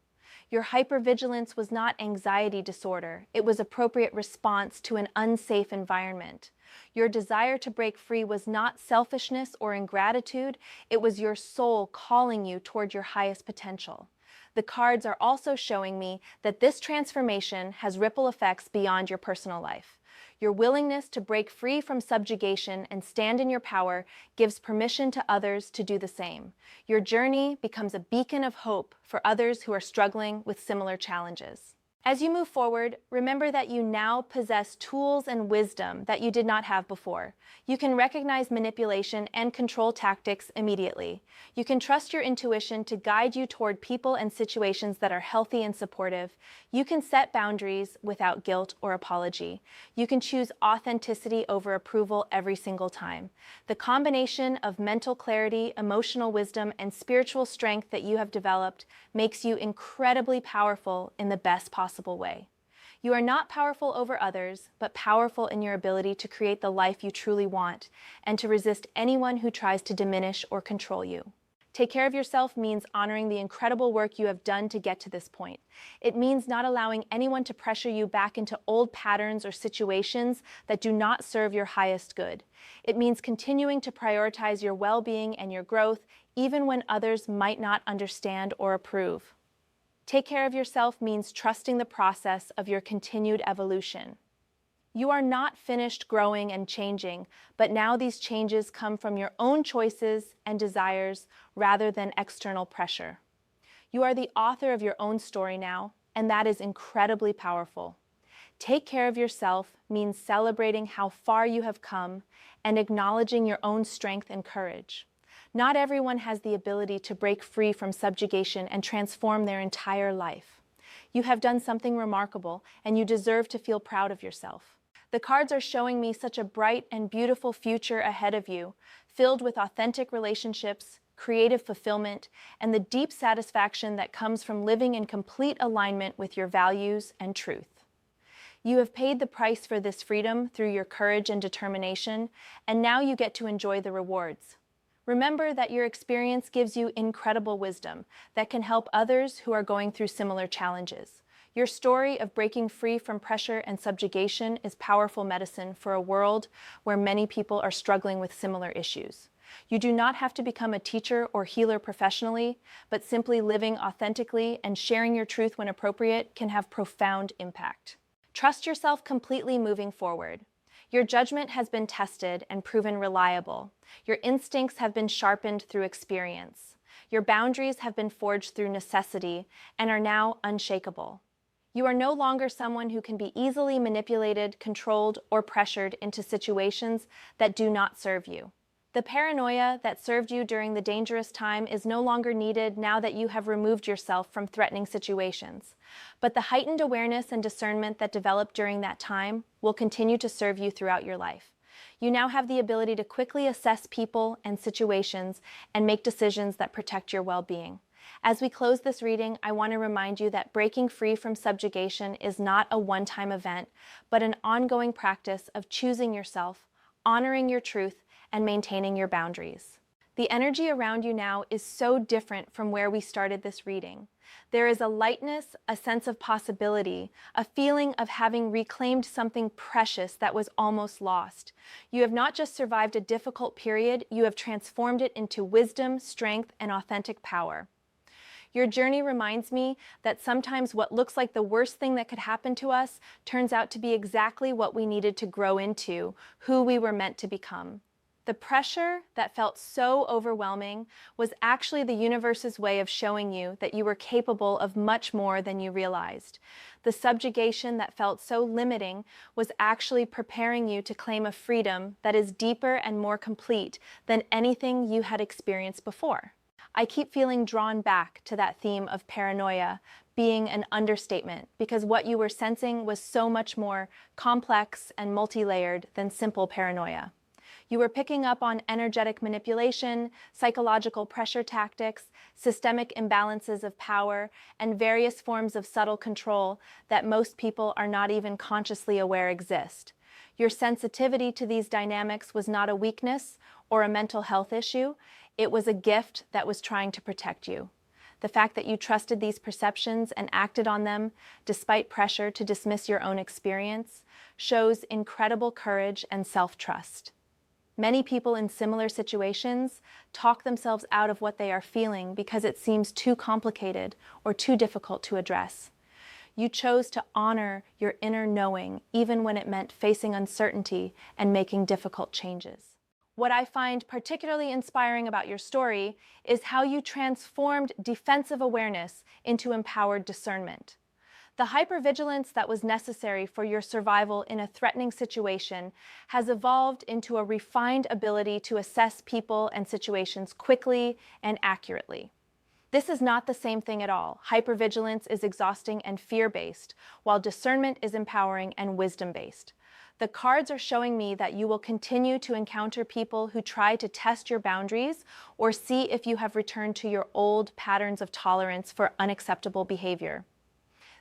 Your hypervigilance was not anxiety disorder. It was appropriate response to an unsafe environment. Your desire to break free was not selfishness or ingratitude. It was your soul calling you toward your highest potential. The cards are also showing me that this transformation has ripple effects beyond your personal life. Your willingness to break free from subjugation and stand in your power gives permission to others to do the same. Your journey becomes a beacon of hope for others who are struggling with similar challenges. As you move forward, remember that you now possess tools and wisdom that you did not have before. You can recognize manipulation and control tactics immediately. You can trust your intuition to guide you toward people and situations that are healthy and supportive. You can set boundaries without guilt or apology. You can choose authenticity over approval every single time. The combination of mental clarity, emotional wisdom, and spiritual strength that you have developed makes you incredibly powerful in the best possible way. You are not powerful over others, but powerful in your ability to create the life you truly want and to resist anyone who tries to diminish or control you. Take care of yourself means honoring the incredible work you have done to get to this point. It means not allowing anyone to pressure you back into old patterns or situations that do not serve your highest good. It means continuing to prioritize your well-being and your growth, even when others might not understand or approve. Take care of yourself means trusting the process of your continued evolution. You are not finished growing and changing, but now these changes come from your own choices and desires rather than external pressure. You are the author of your own story now, and that is incredibly powerful. Take care of yourself means celebrating how far you have come and acknowledging your own strength and courage. Not everyone has the ability to break free from subjugation and transform their entire life. You have done something remarkable, and you deserve to feel proud of yourself. The cards are showing me such a bright and beautiful future ahead of you, filled with authentic relationships, creative fulfillment, and the deep satisfaction that comes from living in complete alignment with your values and truth. You have paid the price for this freedom through your courage and determination, and now you get to enjoy the rewards. Remember that your experience gives you incredible wisdom that can help others who are going through similar challenges. Your story of breaking free from pressure and subjugation is powerful medicine for a world where many people are struggling with similar issues. You do not have to become a teacher or healer professionally, but simply living authentically and sharing your truth when appropriate can have profound impact. Trust yourself completely moving forward. Your judgment has been tested and proven reliable. Your instincts have been sharpened through experience. Your boundaries have been forged through necessity and are now unshakable. You are no longer someone who can be easily manipulated, controlled, or pressured into situations that do not serve you. The paranoia that served you during the dangerous time is no longer needed now that you have removed yourself from threatening situations. But the heightened awareness and discernment that developed during that time will continue to serve you throughout your life. You now have the ability to quickly assess people and situations and make decisions that protect your well-being. As we close this reading, I want to remind you that breaking free from subjugation is not a one-time event, but an ongoing practice of choosing yourself, honoring your truth, and maintaining your boundaries. The energy around you now is so different from where we started this reading. There is a lightness, a sense of possibility, a feeling of having reclaimed something precious that was almost lost. You have not just survived a difficult period, you have transformed it into wisdom, strength, and authentic power. Your journey reminds me that sometimes what looks like the worst thing that could happen to us turns out to be exactly what we needed to grow into, who we were meant to become. The pressure that felt so overwhelming was actually the universe's way of showing you that you were capable of much more than you realized. The subjugation that felt so limiting was actually preparing you to claim a freedom that is deeper and more complete than anything you had experienced before. I keep feeling drawn back to that theme of paranoia being an understatement, because what you were sensing was so much more complex and multi-layered than simple paranoia. You were picking up on energetic manipulation, psychological pressure tactics, systemic imbalances of power, and various forms of subtle control that most people are not even consciously aware exist. Your sensitivity to these dynamics was not a weakness or a mental health issue. It was a gift that was trying to protect you. The fact that you trusted these perceptions and acted on them, despite pressure to dismiss your own experience, shows incredible courage and self-trust. Many people in similar situations talk themselves out of what they are feeling because it seems too complicated or too difficult to address. You chose to honor your inner knowing, even when it meant facing uncertainty and making difficult changes. What I find particularly inspiring about your story is how you transformed defensive awareness into empowered discernment. The hypervigilance that was necessary for your survival in a threatening situation has evolved into a refined ability to assess people and situations quickly and accurately. This is not the same thing at all. Hypervigilance is exhausting and fear-based, while discernment is empowering and wisdom-based. The cards are showing me that you will continue to encounter people who try to test your boundaries or see if you have returned to your old patterns of tolerance for unacceptable behavior.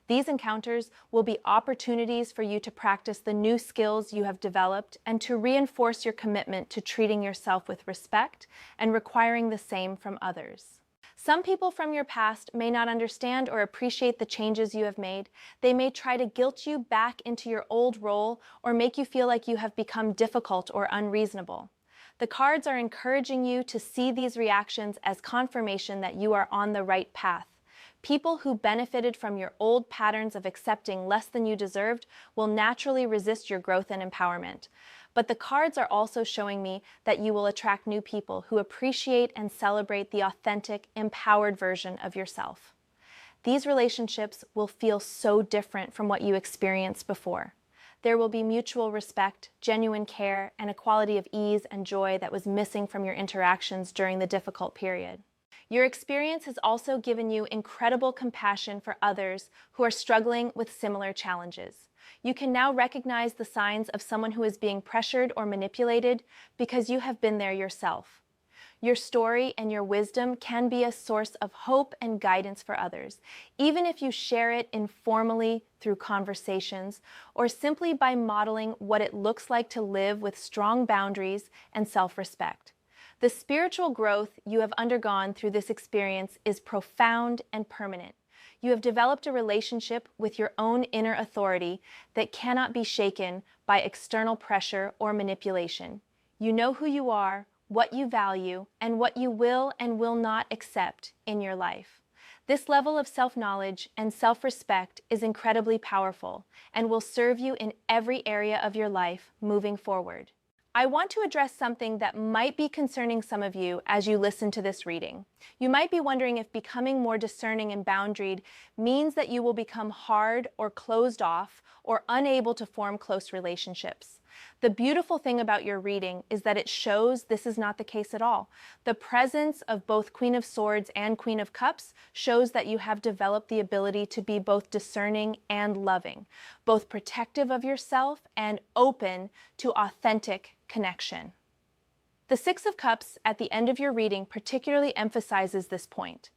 These encounters will be opportunities for you to practice the new skills you have developed and to reinforce your commitment to treating yourself with respect and requiring the same from others. Some people from your past may not understand or appreciate the changes you have made. They may try to guilt you back into your old role or make you feel like you have become difficult or unreasonable. The cards are encouraging you to see these reactions as confirmation that you are on the right path. People who benefited from your old patterns of accepting less than you deserved will naturally resist your growth and empowerment. But the cards are also showing me that you will attract new people who appreciate and celebrate the authentic, empowered version of yourself. These relationships will feel so different from what you experienced before. There will be mutual respect, genuine care, and a quality of ease and joy that was missing from your interactions during the difficult period. Your experience has also given you incredible compassion for others who are struggling with similar challenges. You can now recognize the signs of someone who is being pressured or manipulated because you have been there yourself. Your story and your wisdom can be a source of hope and guidance for others, even if you share it informally through conversations or simply by modeling what it looks like to live with strong boundaries and self-respect. The spiritual growth you have undergone through this experience is profound and permanent. You have developed a relationship with your own inner authority that cannot be shaken by external pressure or manipulation. You know who you are, what you value, and what you will and will not accept in your life. This level of self-knowledge and self-respect is incredibly powerful and will serve you in every area of your life moving forward. I want to address something that might be concerning some of you as you listen to this reading. You might be wondering if becoming more discerning and boundaried means that you will become hard or closed off or unable to form close relationships. The beautiful thing about your reading is that it shows this is not the case at all. The presence of both Queen of Swords and Queen of Cups shows that you have developed the ability to be both discerning and loving, both protective of yourself and open to authentic connection. The Six of Cups at the end of your reading particularly emphasizes this point.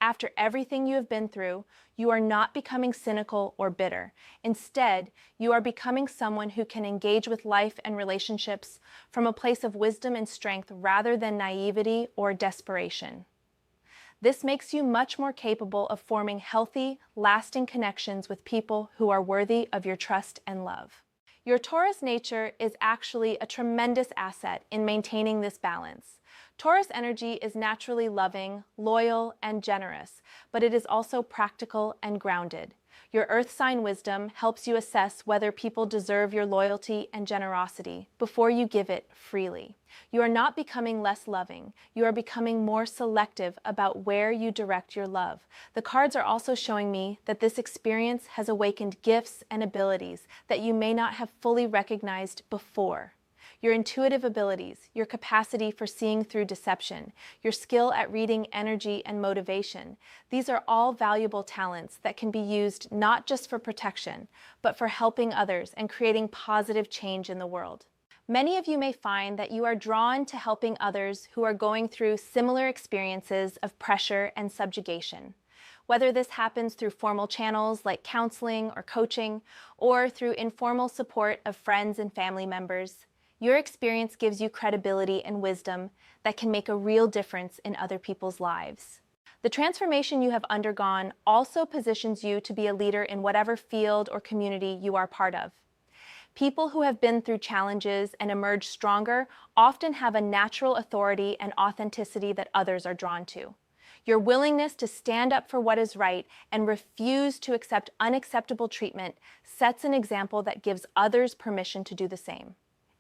After everything you have been through, you are not becoming cynical or bitter. Instead, you are becoming someone who can engage with life and relationships from a place of wisdom and strength rather than naivety or desperation. This makes you much more capable of forming healthy, lasting connections with people who are worthy of your trust and love. Your Taurus nature is actually a tremendous asset in maintaining this balance. Taurus energy is naturally loving, loyal, and generous, but it is also practical and grounded. Your earth sign wisdom helps you assess whether people deserve your loyalty and generosity before you give it freely. You are not becoming less loving. You are becoming more selective about where you direct your love. The cards are also showing me that this experience has awakened gifts and abilities that you may not have fully recognized before. Your intuitive abilities, your capacity for seeing through deception, your skill at reading energy and motivation, these are all valuable talents that can be used not just for protection, but for helping others and creating positive change in the world. Many of you may find that you are drawn to helping others who are going through similar experiences of pressure and subjugation. Whether this happens through formal channels like counseling or coaching, or through informal support of friends and family members, your experience gives you credibility and wisdom that can make a real difference in other people's lives. The transformation you have undergone also positions you to be a leader in whatever field or community you are part of. People who have been through challenges and emerged stronger often have a natural authority and authenticity that others are drawn to. Your willingness to stand up for what is right and refuse to accept unacceptable treatment sets an example that gives others permission to do the same.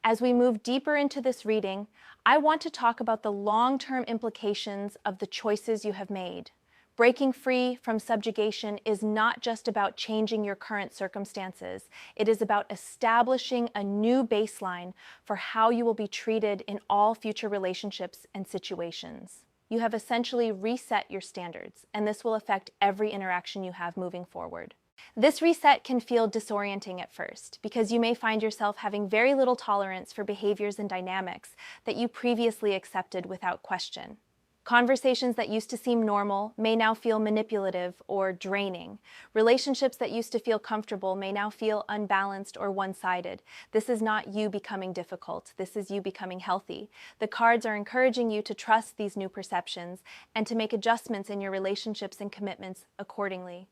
As we move deeper into this reading, I want to talk about the long-term implications of the choices you have made. Breaking free from subjugation is not just about changing your current circumstances. It is about establishing a new baseline for how you will be treated in all future relationships and situations. You have essentially reset your standards, and this will affect every interaction you have moving forward. This reset can feel disorienting at first because you may find yourself having very little tolerance for behaviors and dynamics that you previously accepted without question. Conversations that used to seem normal may now feel manipulative or draining. Relationships that used to feel comfortable may now feel unbalanced or one-sided. This is not you becoming difficult. This is you becoming healthy. The cards are encouraging you to trust these new perceptions and to make adjustments in your relationships and commitments accordingly.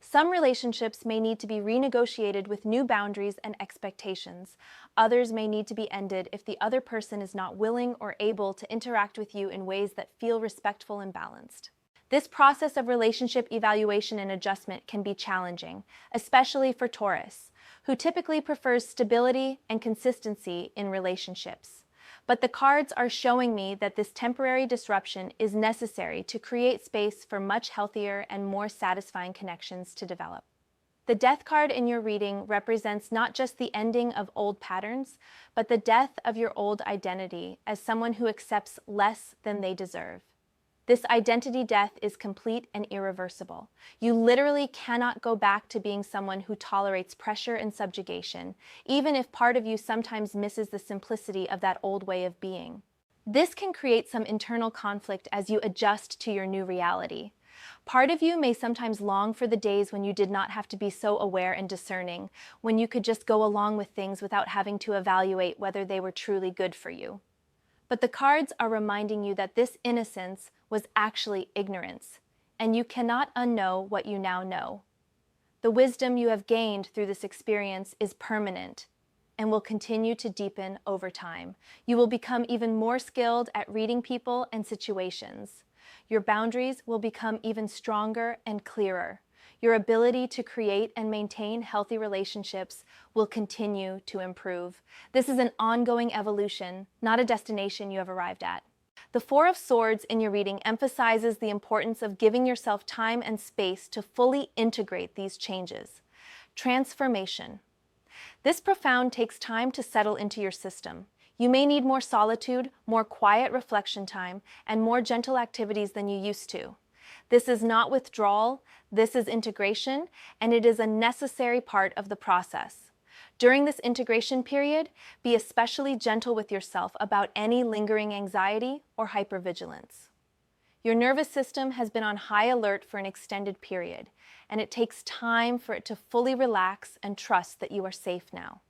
Some relationships may need to be renegotiated with new boundaries and expectations. Others may need to be ended if the other person is not willing or able to interact with you in ways that feel respectful and balanced. This process of relationship evaluation and adjustment can be challenging, especially for Taurus, who typically prefers stability and consistency in relationships. But the cards are showing me that this temporary disruption is necessary to create space for much healthier and more satisfying connections to develop. The Death card in your reading represents not just the ending of old patterns, but the death of your old identity as someone who accepts less than they deserve. This identity death is complete and irreversible. You literally cannot go back to being someone who tolerates pressure and subjugation, even if part of you sometimes misses the simplicity of that old way of being. This can create some internal conflict as you adjust to your new reality. Part of you may sometimes long for the days when you did not have to be so aware and discerning, when you could just go along with things without having to evaluate whether they were truly good for you. But the cards are reminding you that this innocence was actually ignorance, and you cannot unknow what you now know. The wisdom you have gained through this experience is permanent and will continue to deepen over time. You will become even more skilled at reading people and situations. Your boundaries will become even stronger and clearer. Your ability to create and maintain healthy relationships will continue to improve. This is an ongoing evolution, not a destination you have arrived at. The Four of Swords in your reading emphasizes the importance of giving yourself time and space to fully integrate these changes. Transformation. This profound takes time to settle into your system. You may need more solitude, more quiet reflection time, and more gentle activities than you used to. This is not withdrawal, this is integration, and it is a necessary part of the process. During this integration period, be especially gentle with yourself about any lingering anxiety or hypervigilance. Your nervous system has been on high alert for an extended period, and it takes time for it to fully relax and trust that you are safe now.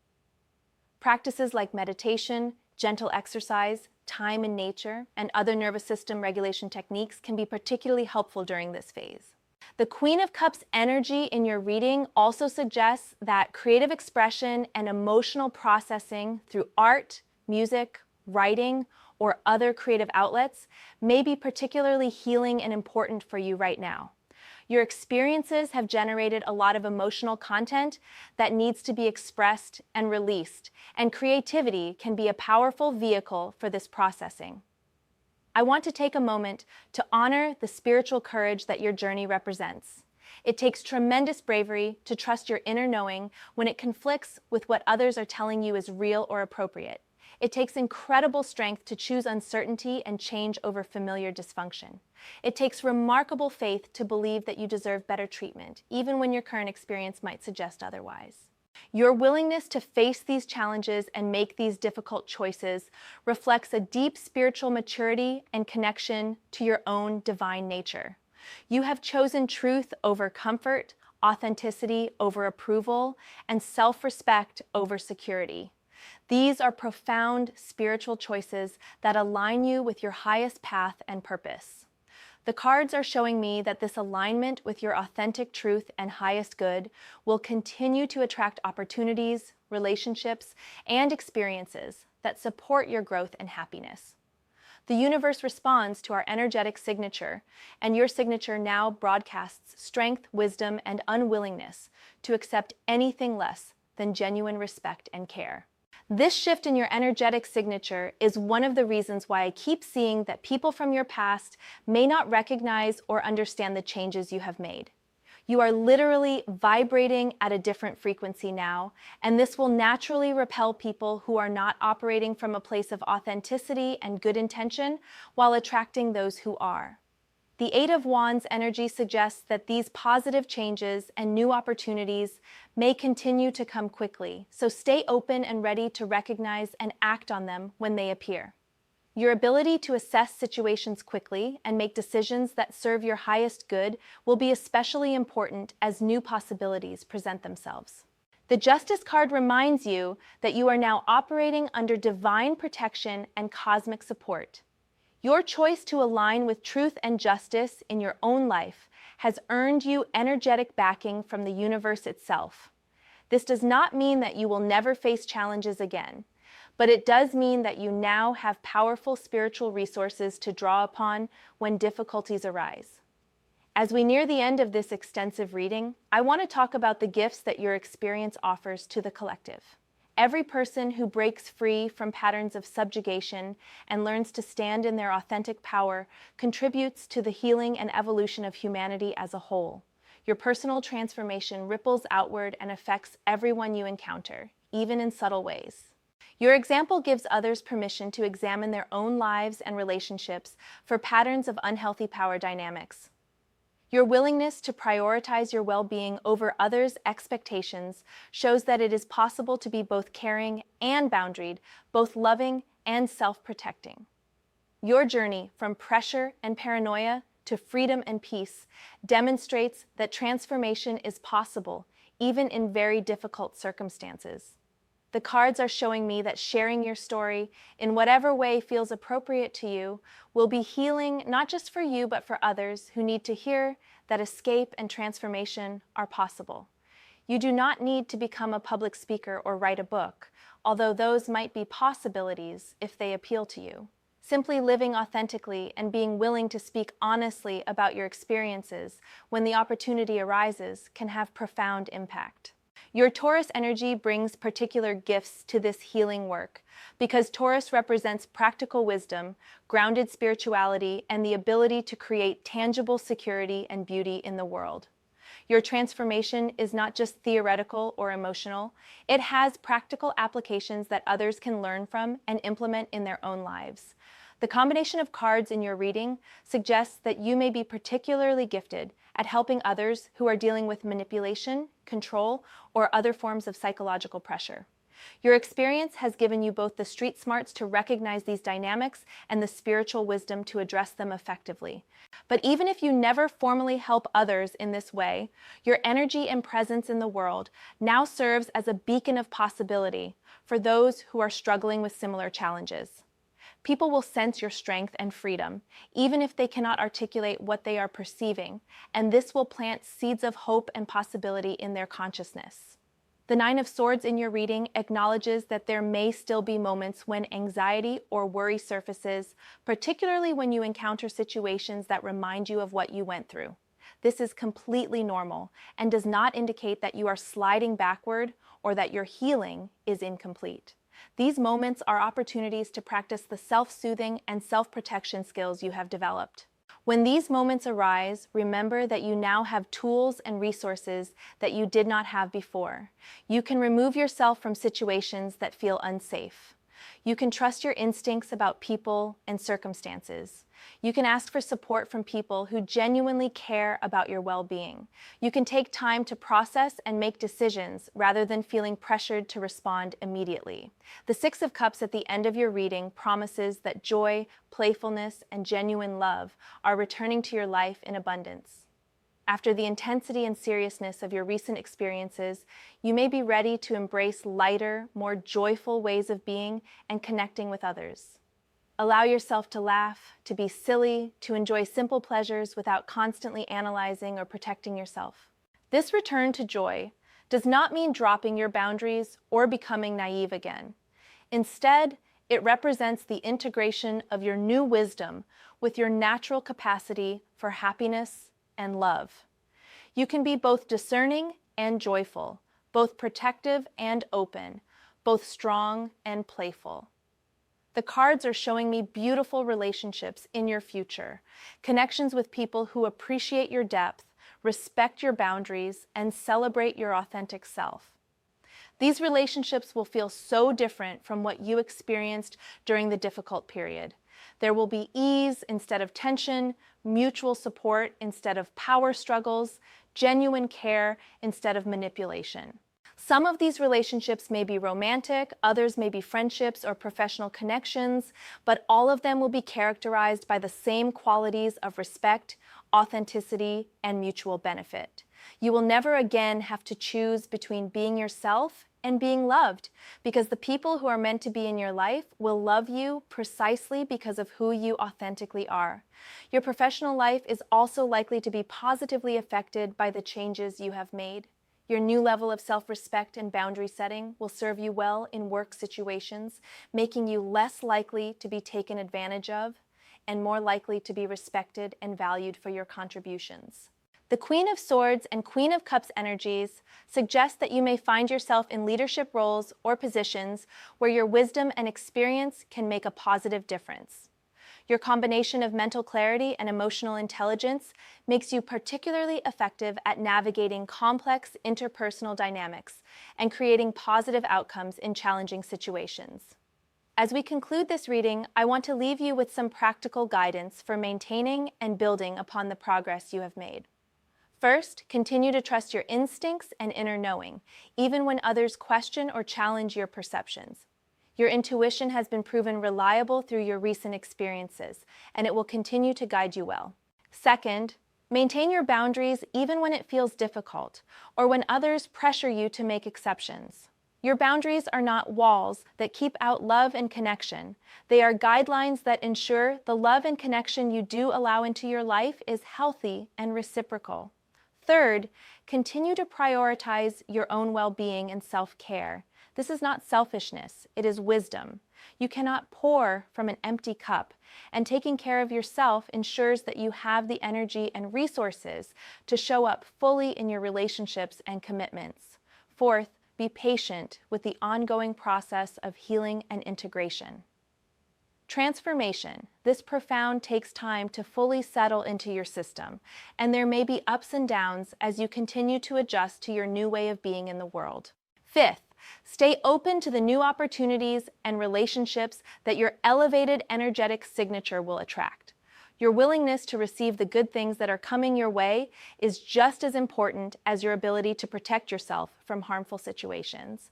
Practices like meditation, gentle exercise, time in nature, and other nervous system regulation techniques can be particularly helpful during this phase. The Queen of Cups energy in your reading also suggests that creative expression and emotional processing through art, music, writing, or other creative outlets may be particularly healing and important for you right now. Your experiences have generated a lot of emotional content that needs to be expressed and released, and creativity can be a powerful vehicle for this processing. I want to take a moment to honor the spiritual courage that your journey represents. It takes tremendous bravery to trust your inner knowing when it conflicts with what others are telling you is real or appropriate. It takes incredible strength to choose uncertainty and change over familiar dysfunction. It takes remarkable faith to believe that you deserve better treatment, even when your current experience might suggest otherwise. Your willingness to face these challenges and make these difficult choices reflects a deep spiritual maturity and connection to your own divine nature. You have chosen truth over comfort, authenticity over approval, and self-respect over security. These are profound spiritual choices that align you with your highest path and purpose. The cards are showing me that this alignment with your authentic truth and highest good will continue to attract opportunities, relationships, and experiences that support your growth and happiness. The universe responds to our energetic signature, and your signature now broadcasts strength, wisdom, and unwillingness to accept anything less than genuine respect and care. This shift in your energetic signature is one of the reasons why I keep seeing that people from your past may not recognize or understand the changes you have made. You are literally vibrating at a different frequency now, and this will naturally repel people who are not operating from a place of authenticity and good intention while attracting those who are. The Eight of Wands energy suggests that these positive changes and new opportunities may continue to come quickly, so stay open and ready to recognize and act on them when they appear. Your ability to assess situations quickly and make decisions that serve your highest good will be especially important as new possibilities present themselves. The Justice card reminds you that you are now operating under divine protection and cosmic support. Your choice to align with truth and justice in your own life has earned you energetic backing from the universe itself. This does not mean that you will never face challenges again, but it does mean that you now have powerful spiritual resources to draw upon when difficulties arise. As we near the end of this extensive reading, I want to talk about the gifts that your experience offers to the collective. Every person who breaks free from patterns of subjugation and learns to stand in their authentic power contributes to the healing and evolution of humanity as a whole. Your personal transformation ripples outward and affects everyone you encounter, even in subtle ways. Your example gives others permission to examine their own lives and relationships for patterns of unhealthy power dynamics. Your willingness to prioritize your well-being over others' expectations shows that it is possible to be both caring and boundaried, both loving and self-protecting. Your journey from pressure and paranoia to freedom and peace demonstrates that transformation is possible, even in very difficult circumstances. The cards are showing me that sharing your story in whatever way feels appropriate to you will be healing not just for you but for others who need to hear that escape and transformation are possible. You do not need to become a public speaker or write a book, although those might be possibilities if they appeal to you. Simply living authentically and being willing to speak honestly about your experiences when the opportunity arises can have profound impact. Your Taurus energy brings particular gifts to this healing work because Taurus represents practical wisdom, grounded spirituality, and the ability to create tangible security and beauty in the world. Your transformation is not just theoretical or emotional, it has practical applications that others can learn from and implement in their own lives. The combination of cards in your reading suggests that you may be particularly gifted at helping others who are dealing with manipulation, control, or other forms of psychological pressure. Your experience has given you both the street smarts to recognize these dynamics and the spiritual wisdom to address them effectively. But even if you never formally help others in this way, your energy and presence in the world now serves as a beacon of possibility for those who are struggling with similar challenges. People will sense your strength and freedom, even if they cannot articulate what they are perceiving, and this will plant seeds of hope and possibility in their consciousness. The Nine of Swords in your reading acknowledges that there may still be moments when anxiety or worry surfaces, particularly when you encounter situations that remind you of what you went through. This is completely normal and does not indicate that you are sliding backward or that your healing is incomplete. These moments are opportunities to practice the self-soothing and self-protection skills you have developed. When these moments arise, remember that you now have tools and resources that you did not have before. You can remove yourself from situations that feel unsafe. You can trust your instincts about people and circumstances. You can ask for support from people who genuinely care about your well-being. You can take time to process and make decisions rather than feeling pressured to respond immediately. The Six of Cups at the end of your reading promises that joy, playfulness, and genuine love are returning to your life in abundance. After the intensity and seriousness of your recent experiences, you may be ready to embrace lighter, more joyful ways of being and connecting with others. Allow yourself to laugh, to be silly, to enjoy simple pleasures without constantly analyzing or protecting yourself. This return to joy does not mean dropping your boundaries or becoming naive again. Instead, it represents the integration of your new wisdom with your natural capacity for happiness and love. You can be both discerning and joyful, both protective and open, both strong and playful. The cards are showing me beautiful relationships in your future, connections with people who appreciate your depth, respect your boundaries, and celebrate your authentic self. These relationships will feel so different from what you experienced during the difficult period. There will be ease instead of tension, mutual support instead of power struggles, genuine care instead of manipulation. Some of these relationships may be romantic, others may be friendships or professional connections, but all of them will be characterized by the same qualities of respect, authenticity, and mutual benefit. You will never again have to choose between being yourself and being loved, because the people who are meant to be in your life will love you precisely because of who you authentically are. Your professional life is also likely to be positively affected by the changes you have made. Your new level of self-respect and boundary setting will serve you well in work situations, making you less likely to be taken advantage of and more likely to be respected and valued for your contributions. The Queen of Swords and Queen of Cups energies suggest that you may find yourself in leadership roles or positions where your wisdom and experience can make a positive difference. Your combination of mental clarity and emotional intelligence makes you particularly effective at navigating complex interpersonal dynamics and creating positive outcomes in challenging situations. As we conclude this reading, I want to leave you with some practical guidance for maintaining and building upon the progress you have made. First, continue to trust your instincts and inner knowing, even when others question or challenge your perceptions. Your intuition has been proven reliable through your recent experiences, and it will continue to guide you well. Second, maintain your boundaries even when it feels difficult, or when others pressure you to make exceptions. Your boundaries are not walls that keep out love and connection. They are guidelines that ensure the love and connection you do allow into your life is healthy and reciprocal. Third, continue to prioritize your own well-being and self-care. This is not selfishness, it is wisdom. You cannot pour from an empty cup, and taking care of yourself ensures that you have the energy and resources to show up fully in your relationships and commitments. Fourth, be patient with the ongoing process of healing and integration. Transformation, this profound, takes time to fully settle into your system, and there may be ups and downs as you continue to adjust to your new way of being in the world. Fifth, Stay open to the new opportunities and relationships that your elevated energetic signature will attract. Your willingness to receive the good things that are coming your way is just as important as your ability to protect yourself from harmful situations.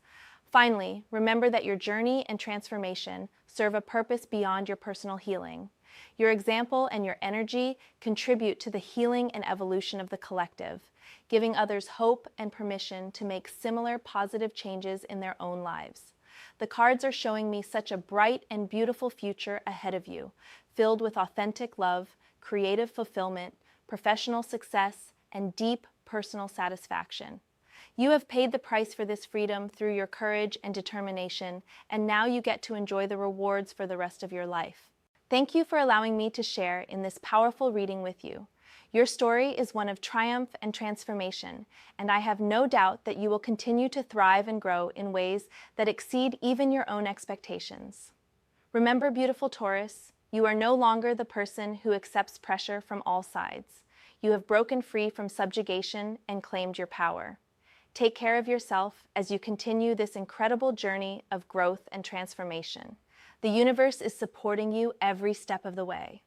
Finally, remember that your journey and transformation serve a purpose beyond your personal healing. Your example and your energy contribute to the healing and evolution of the collective, giving others hope and permission to make similar positive changes in their own lives. The cards are showing me such a bright and beautiful future ahead of you, filled with authentic love, creative fulfillment, professional success, and deep personal satisfaction. You have paid the price for this freedom through your courage and determination, and now you get to enjoy the rewards for the rest of your life. Thank you for allowing me to share in this powerful reading with you. Your story is one of triumph and transformation, and I have no doubt that you will continue to thrive and grow in ways that exceed even your own expectations. Remember, beautiful Taurus, you are no longer the person who accepts pressure from all sides. You have broken free from subjugation and claimed your power. Take care of yourself as you continue this incredible journey of growth and transformation. The universe is supporting you every step of the way.